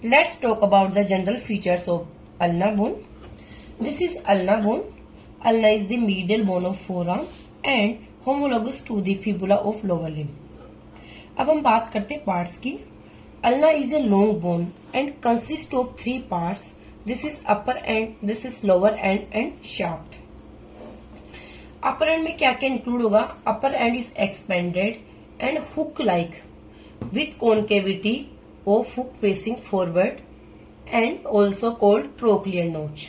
Let's talk about the general features of ulna bone. This is ulna bone. Ulna is the medial bone of forearm and homologous to the fibula of lower limb. अब हम बात करते हैं parts की. Ulna is a long bone and consists of 3 parts. This is upper end, this is lower end and shaft. Upper end में क्या क्या include होगा? Upper end is expanded and hook like with concavity of hook facing forward and also called trochlear notch.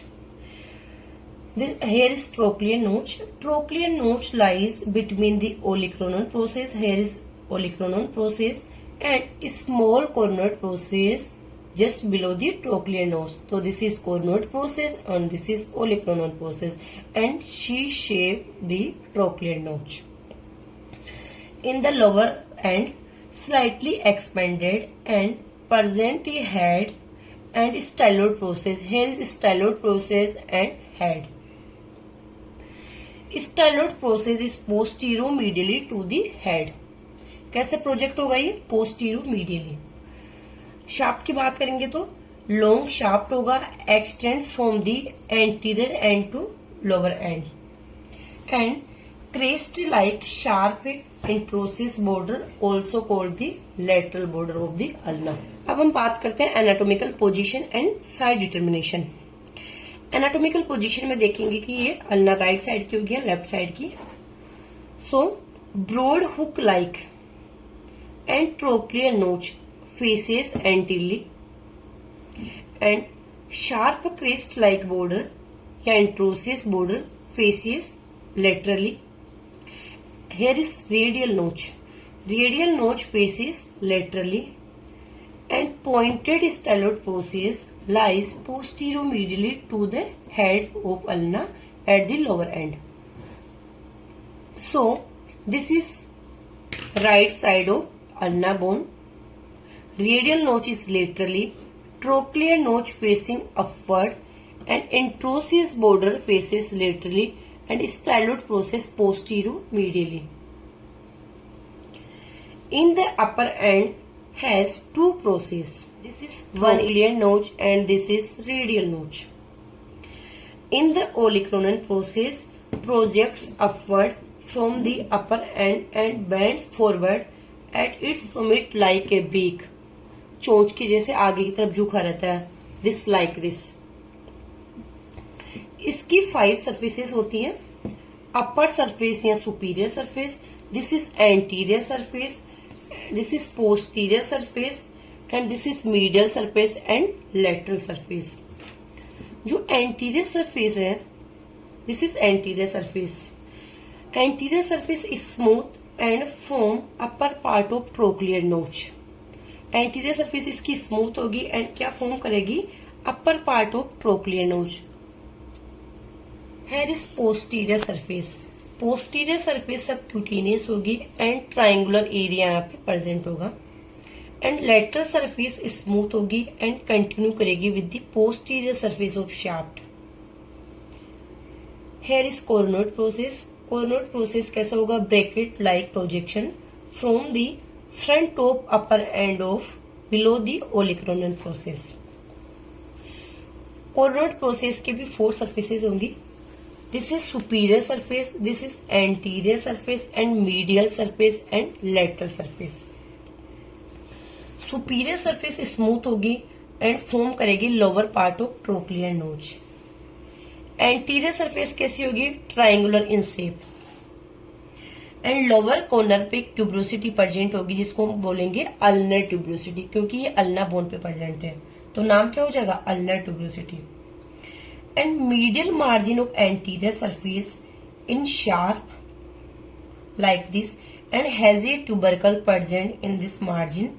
Here is trochlear notch. Trochlear notch lies between the olecranon process. Here is olecranon process and small coronary process just below the trochlear notch. So this is coronary process and this is olecranon process and she shaped the trochlear notch. In the lower end, slightly expanded and present a head and styloid process. Here is styloid process and head. Styloid process is posterior-medially to the head. कैसे project होगा ये? posterior-medially. Shaft की बात करेंगे तो long shaft होगा, extend from the anterior end to lower end and crest like sharp interosseous border also called the lateral border of the ulna. अब हम बात करते हैं anatomical position and side determination. Anatomical position में देखेंगे कि ये अल्ना राइट साइड की होगी या लेफ्ट साइड की. So broad hook like and trochlear notch faces anteriorly and sharp crest like border या introsius border faces laterally. Here is radial notch. Radial notch faces laterally and pointed styloid process lies posterior-medially to the head of ulna at the lower end. So this is right side of ulna bone. Radial notch is laterally, trochlear notch facing upward and introsius border faces laterally and styloid process posterior-medially. In the upper end has 2 processes. This is trochlear notch and this is radial notch. In the olecranon process projects upward from the upper end and bends forward at its summit like a beak. चोंच के जैसे आगे की तरफ झुका रहता है. This like this. इसकी 5 सरफेसेस होती हैं. अपर सरफेस या superior surface, this is anterior surface, this is posterior surface and this is medial surface and lateral surface. जो एंटीरियर सरफेस है, this is anterior surface. Anterior surface is smooth and form upper part of trochlear नोच. Anterior surface इसकी smooth होगी and क्या form करेगी? Upper part of trochlear नोच. Here is posterior surface. Posterior surface subcutaneous होगी and triangular area यहाँ पे present होगा एंड लेटरल सरफेस स्मूथ होगी एंड कंटिन्यू करेगी with the posterior surface of shaft. Here is coronoid process. Coronoid process कैसा होगा? Bracket like projection from the front of upper end of below the olecranon process. Coronoid process के भी 4 surfaces होंगी. This is superior surface, this is anterior surface and medial surface and lateral surface. Superior surface smooth होगी and form करेगी lower part of trochlear notch. Anterior surface कैसी होगी? Triangular in shape. And lower corner पे tuberosity present होगी जिसको हम बोलेंगे ulnar tuberosity, क्योंकि ये अल्ना बोन पे प्रेजेंट है तो नाम क्या हो जाएगा? Ulnar tuberosity. And medial margin of anterior surface in sharp like this and has a tubercle present in this margin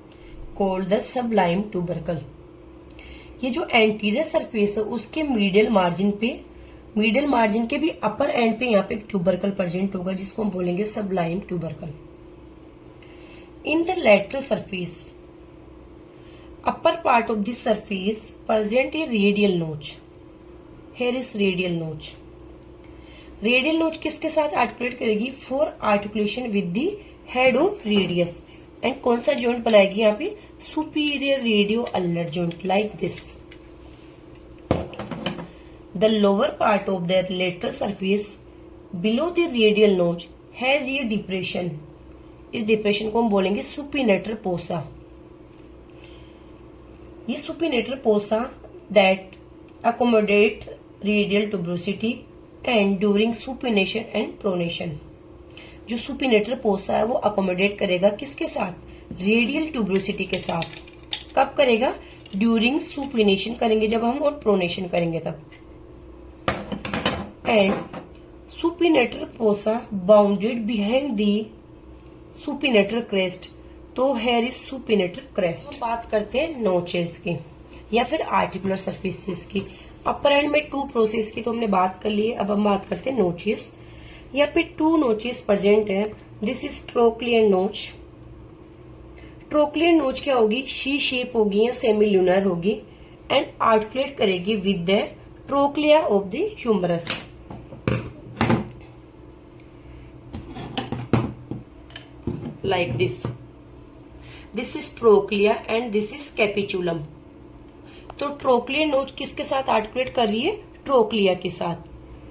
called the Sublime tubercle. ये जो एंटीरियर सरफेस है उसके मीडियल मार्जिन के भी अपर एंड पे यहाँ पे एक ट्यूबरकल प्रेजेंट होगा जिसको हम बोलेंगे Sublime tubercle. In the lateral surface upper part of the surface present A radial नोच. हेयर इज रेडियल नोच. रेडियल नोच किसके साथ आर्टिकुलेट करेगी? For articulation with the head of radius and कौन सा जॉइंट बनाएगी यहाँ पे, superior radio ulnar joint, like this. The lower part of the lateral surface below the radial नोच हैज ये डिप्रेशन, इस डिप्रेशन को हम बोलेंगे सुपिनेटर पोसा। ये सुपिनेटर पोसा that accommodate radial tuberosity and during supination and pronation. जो सुपिनेटर पोसा है वो अकोमोडेट करेगा किसके साथ, रेडियल ट्यूब्रोसिटी के साथ। कब करेगा, ड्यूरिंग सुपिनेशन करेंगे जब हम, और प्रोनेशन करेंगे तब। एंड सुपिनेटर पोसा bounded behind the supinator crest, तो हेयर इज सुपिनेटर क्रेस्ट। तो बात करते हैं नोचेस की या फिर आर्टिकुलर सरफेसेस की। अपर एंड में 2 प्रोसेस की तो हमने बात कर ली है, अब हम बात करते हैं नोचेस। यहाँ पे 2 नोचेस प्रेजेंट है। This is trochlear notch. Trochlear notch क्या होगी, शी शेप होगी या सेमी ल्यूनर होगी एंड आर्टिकुलेट करेगी with the trochlea of the humerus. Like this, this is trochlea and this is capitulum. तो ट्रोक्लियन नोच किसके साथ आर्टिकुलेट कर रही है, ट्रोक्लिया के साथ।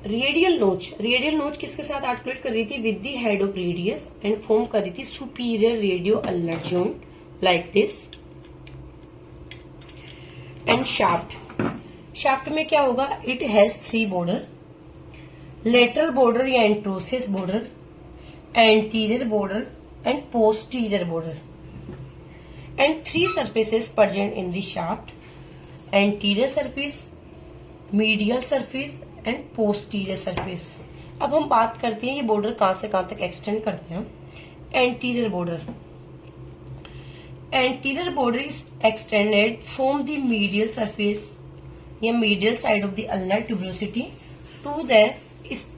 रेडियल नोच किसके साथ आर्टिकुलेट कर रही थी, with the head of radius and form कर रही थी superior radio ulnar joint, like this. And shaft में क्या होगा, it has 3 border, lateral border या interosseous border, anterior border and posterior border, and 3 surfaces present in the shaft, anterior surface, medial surface and posterior surface। अब हम बात करते हैं ये बॉर्डर कहां से कहां तक एक्सटेंड करते हैं। Anterior border is extended from the medial surface या medial side of the ulnar tuberosity to the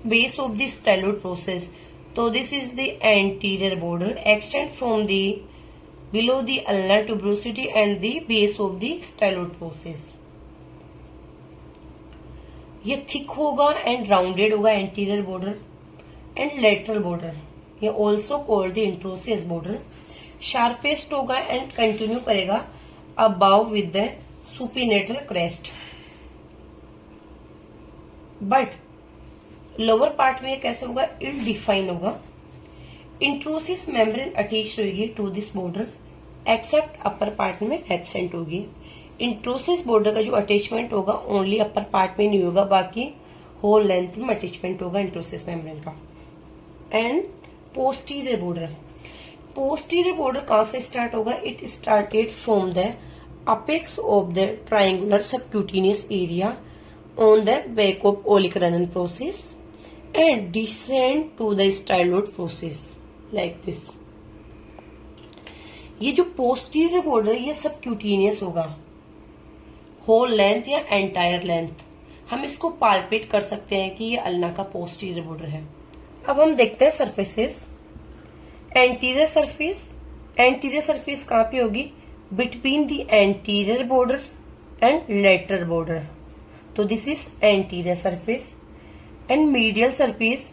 base of the styloid process. तो this is the anterior border extend from the below the ulnar tuberosity and the base of the styloid process। ये thick होगा and rounded होगा anterior border. And lateral border ये also called the interosseous border, sharpest होगा and continue करेगा above with the supinator crest. But lower part में ये कैसे होगा, इल डिफाइन होगा। इंट्रोसिस मेम्ब्रेन अटैच रहेगी to this border, except upper part में एब्सेंट होगी। इंट्रोसिस बॉर्डर का जो अटैचमेंट होगा ओनली अपर पार्ट में नहीं होगा, बाकी होल लेंथ में अटैचमेंट होगा इंट्रोसिस मेम्ब्रेन का। एंड पोस्टीरियर बॉर्डर कहां से स्टार्ट होगा, it started from the apex of the triangular subcutaneous area on the back of olecranon process and descend to the styloid process, like this. ये जो posterior border ये subcutaneous होगा, whole length या entire length. हम इसको palpate कर सकते हैं कि ये अल्ना का पोस्टीरियर बॉर्डर है। अब हम देखते हैं सरफेसेस। एंटीरियर सरफेस कहां पे होगी, between the anterior border and lateral border, तो this is anterior surface. And medial surface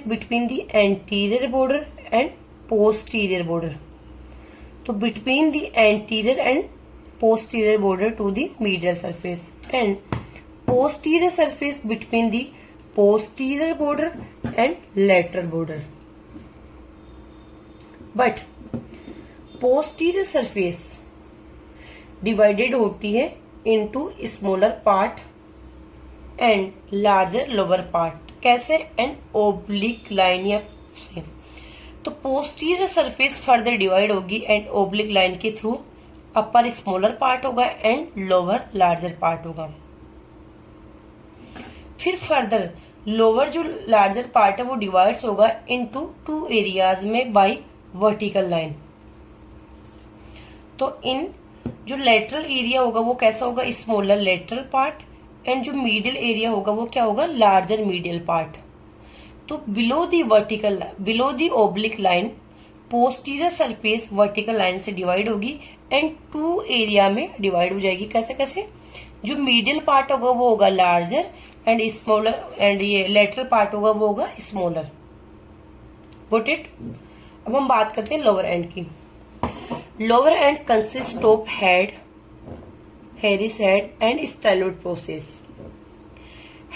between the anterior border and posterior border, तो between the anterior and posterior border to the medial surface. And posterior surface between the posterior border and lateral border. But posterior surface divided होती है into smaller part and larger lower part. कैसे, and oblique line या से। तो posterior surface further divide होगी and oblique line के through. अपर smaller part होगा and lower larger part होगा। फिर फर्दर लोअर जो लार्जर पार्ट है वो डिवाइड्स होगा इनटू 2 एरियाज में बाय वर्टिकल लाइन। तो इन जो लेटरल एरिया होगा वो कैसा होगा, स्मॉलर लेटरल पार्ट, एंड जो मीडियल एरिया होगा वो क्या होगा, लार्जर मीडियल पार्ट। तो below the oblique line posterior surface vertical line से डिवाइड होगी एंड 2 एरिया में डिवाइड हो जाएगी। कैसे कैसे, जो मीडियल पार्ट होगा वो होगा लार्जर एंड स्मॉलर, एंड ये लेटरल पार्ट होगा वो होगा स्मॉलर। Got it. अब हम बात करते हैं लोअर एंड की। Lower end consist of head, here's head and styloid process.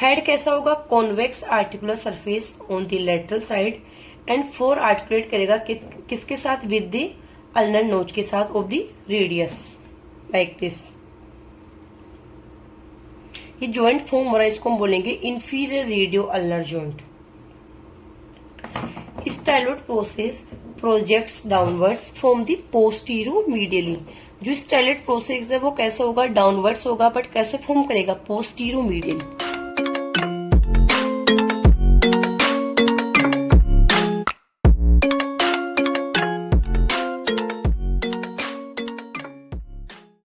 Head कैसा होगा? Convex articular surface on the lateral side and for articulate करेगा किसके साथ? विद द अल्नर नोच के साथ of the radius, like this. ये joint form हो रहा है, इसको हम बोलेंगे inferior radio ulnar joint. Styloid process projects downwards from the posteromedially. जो स्टाइलोइड प्रोसेस है वो कैसा होगा? डाउनवर्ड्स होगा, बट कैसे फॉर्म करेगा? पोस्टीरो मीडियली।